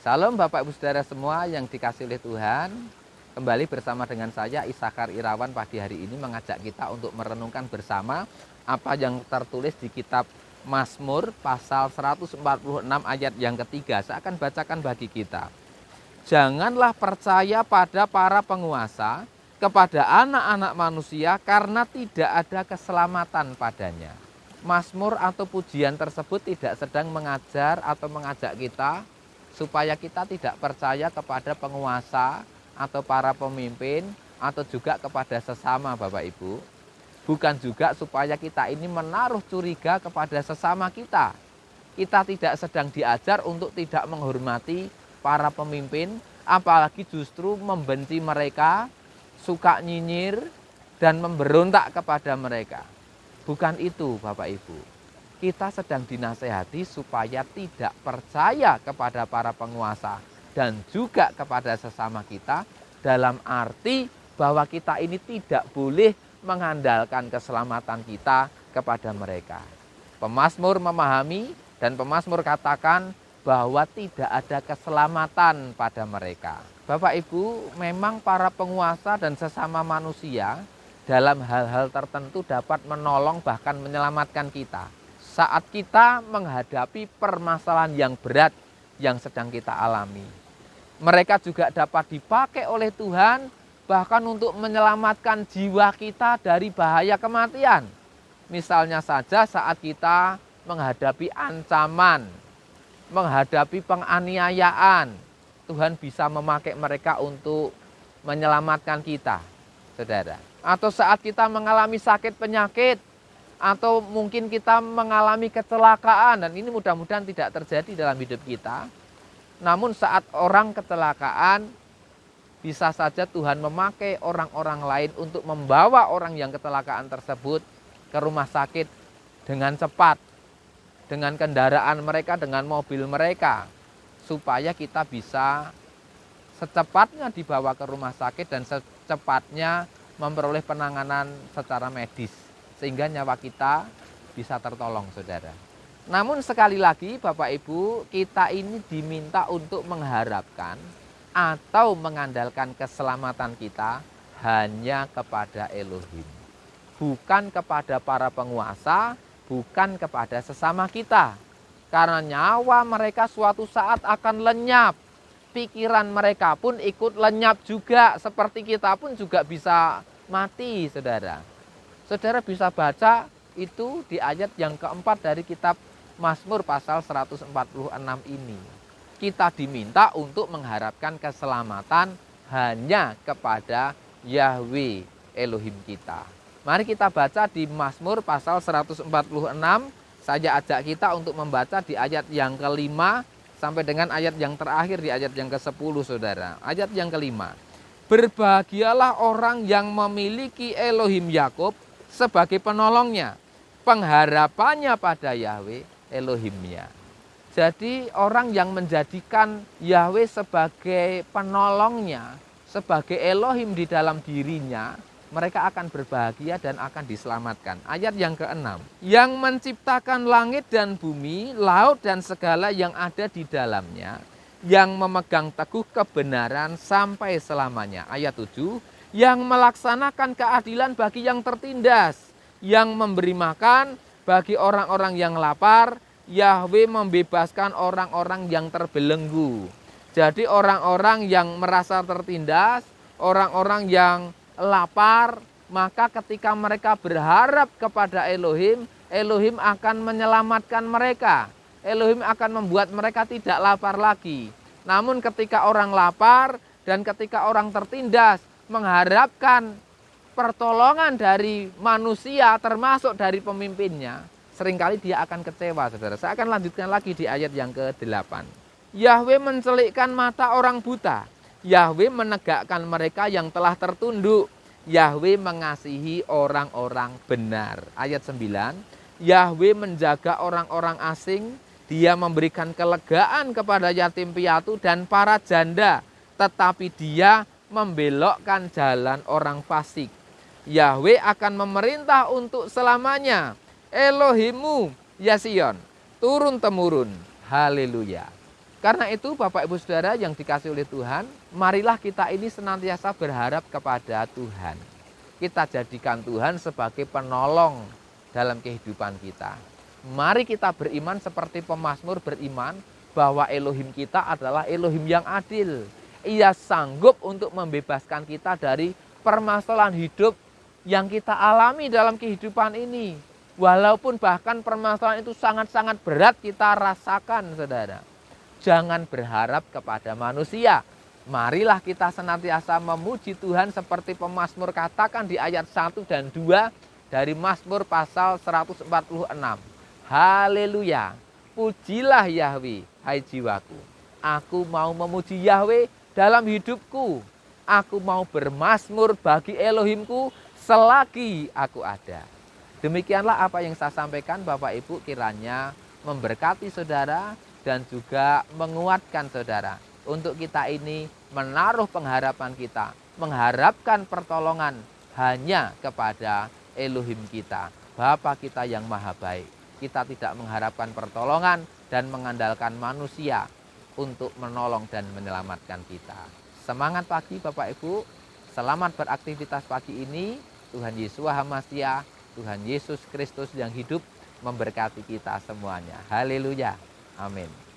Salam Bapak Ibu Saudara semua yang dikasih oleh Tuhan. Kembali bersama dengan saya Isakar Irawan pagi hari ini mengajak kita untuk merenungkan bersama apa yang tertulis di kitab Mazmur pasal 146 ayat yang ketiga. Saya akan bacakan bagi kita. Janganlah percaya pada para penguasa, kepada anak-anak manusia karena tidak ada keselamatan padanya. Mazmur atau pujian tersebut tidak sedang mengajar atau mengajak kita supaya kita tidak percaya kepada penguasa atau para pemimpin atau juga kepada sesama Bapak Ibu. Bukan juga supaya kita ini menaruh curiga kepada sesama kita. Kita tidak sedang diajar untuk tidak menghormati para pemimpin, apalagi justru membenci mereka, suka nyinyir dan memberontak kepada mereka. Bukan itu Bapak Ibu. Kita sedang dinasehati supaya tidak percaya kepada para penguasa dan juga kepada sesama kita, dalam arti bahwa kita ini tidak boleh mengandalkan keselamatan kita kepada mereka. Pemazmur memahami dan pemazmur katakan bahwa tidak ada keselamatan pada mereka. Bapak Ibu, memang para penguasa dan sesama manusia dalam hal-hal tertentu dapat menolong bahkan menyelamatkan kita saat kita menghadapi permasalahan yang berat yang sedang kita alami. Mereka juga dapat dipakai oleh Tuhan bahkan untuk menyelamatkan jiwa kita dari bahaya kematian. Misalnya saja saat kita menghadapi ancaman, menghadapi penganiayaan, Tuhan bisa memakai mereka untuk menyelamatkan kita, saudara. Atau saat kita mengalami sakit penyakit, atau mungkin kita mengalami kecelakaan, dan ini mudah-mudahan tidak terjadi dalam hidup kita. Namun saat orang kecelakaan, bisa saja Tuhan memakai orang-orang lain untuk membawa orang yang kecelakaan tersebut ke rumah sakit dengan cepat, dengan kendaraan mereka, dengan mobil mereka, supaya kita bisa secepatnya dibawa ke rumah sakit dan secepatnya memperoleh penanganan secara medis, sehingga nyawa kita bisa tertolong, saudara. Namun sekali lagi Bapak Ibu, kita ini diminta untuk mengharapkan atau mengandalkan keselamatan kita hanya kepada Elohim. Bukan kepada para penguasa, bukan kepada sesama kita. Karena nyawa mereka suatu saat akan lenyap. Pikiran mereka pun ikut lenyap juga, seperti kita pun juga bisa mati, saudara. Saudara bisa baca itu di ayat yang keempat dari kitab Mazmur pasal 146 ini. Kita diminta untuk mengharapkan keselamatan hanya kepada Yahweh Elohim kita. Mari kita baca di Mazmur pasal 146. Saya ajak kita untuk membaca di ayat yang kelima sampai dengan ayat yang terakhir di ayat yang ke-10, saudara. Ayat yang kelima. Berbahagialah orang yang memiliki Elohim Yakub sebagai penolongnya, pengharapannya pada Yahweh Elohimnya. Jadi orang yang menjadikan Yahweh sebagai penolongnya, sebagai Elohim di dalam dirinya, mereka akan berbahagia dan akan diselamatkan. Ayat yang ke-6. Yang menciptakan langit dan bumi, laut dan segala yang ada di dalamnya, yang memegang teguh kebenaran sampai selamanya. Ayat 7. Yang melaksanakan keadilan bagi yang tertindas, yang memberi makan bagi orang-orang yang lapar. Yahweh membebaskan orang-orang yang terbelenggu. Jadi orang-orang yang merasa tertindas, orang-orang yang lapar, maka ketika mereka berharap kepada Elohim, Elohim akan menyelamatkan mereka. Elohim akan membuat mereka tidak lapar lagi. Namun ketika orang lapar dan ketika orang tertindas mengharapkan pertolongan dari manusia, termasuk dari pemimpinnya, seringkali dia akan kecewa, saudara. Saya akan lanjutkan lagi di ayat yang ke-8. Yahweh mencelikkan mata orang buta. Yahweh menegakkan mereka yang telah tertunduk. Yahweh mengasihi orang-orang benar. Ayat 9. Yahweh menjaga orang-orang asing. Dia memberikan kelegaan kepada yatim piatu dan para janda. Tetapi dia membelokkan jalan orang fasik. Yahweh akan memerintah untuk selamanya. Elohimmu, ya Sion, turun-temurun. Haleluya. Karena itu Bapak Ibu Saudara yang dikasihi oleh Tuhan, marilah kita ini senantiasa berharap kepada Tuhan. Kita jadikan Tuhan sebagai penolong dalam kehidupan kita. Mari kita beriman seperti pemazmur beriman bahwa Elohim kita adalah Elohim yang adil. Ia sanggup untuk membebaskan kita dari permasalahan hidup yang kita alami dalam kehidupan ini. Walaupun bahkan permasalahan itu sangat-sangat berat kita rasakan, saudara. Jangan berharap kepada manusia. Marilah kita senantiasa memuji Tuhan seperti pemazmur katakan di ayat 1 dan 2 dari Mazmur pasal 146. Haleluya. Pujilah Yahweh, hai jiwaku. Aku mau memuji Yahweh dalam hidupku. Aku mau bermazmur bagi Elohimku selagi aku ada. Demikianlah apa yang saya sampaikan Bapak Ibu, kiranya memberkati saudara dan juga menguatkan saudara untuk kita ini menaruh pengharapan kita, mengharapkan pertolongan hanya kepada Elohim kita, Bapa kita yang maha baik. Kita tidak mengharapkan pertolongan dan mengandalkan manusia untuk menolong dan menyelamatkan kita. Semangat pagi Bapak Ibu, selamat beraktivitas pagi ini. Tuhan Yesus Hamasia, Tuhan Yesus Kristus yang hidup memberkati kita semuanya. Haleluya. Amin.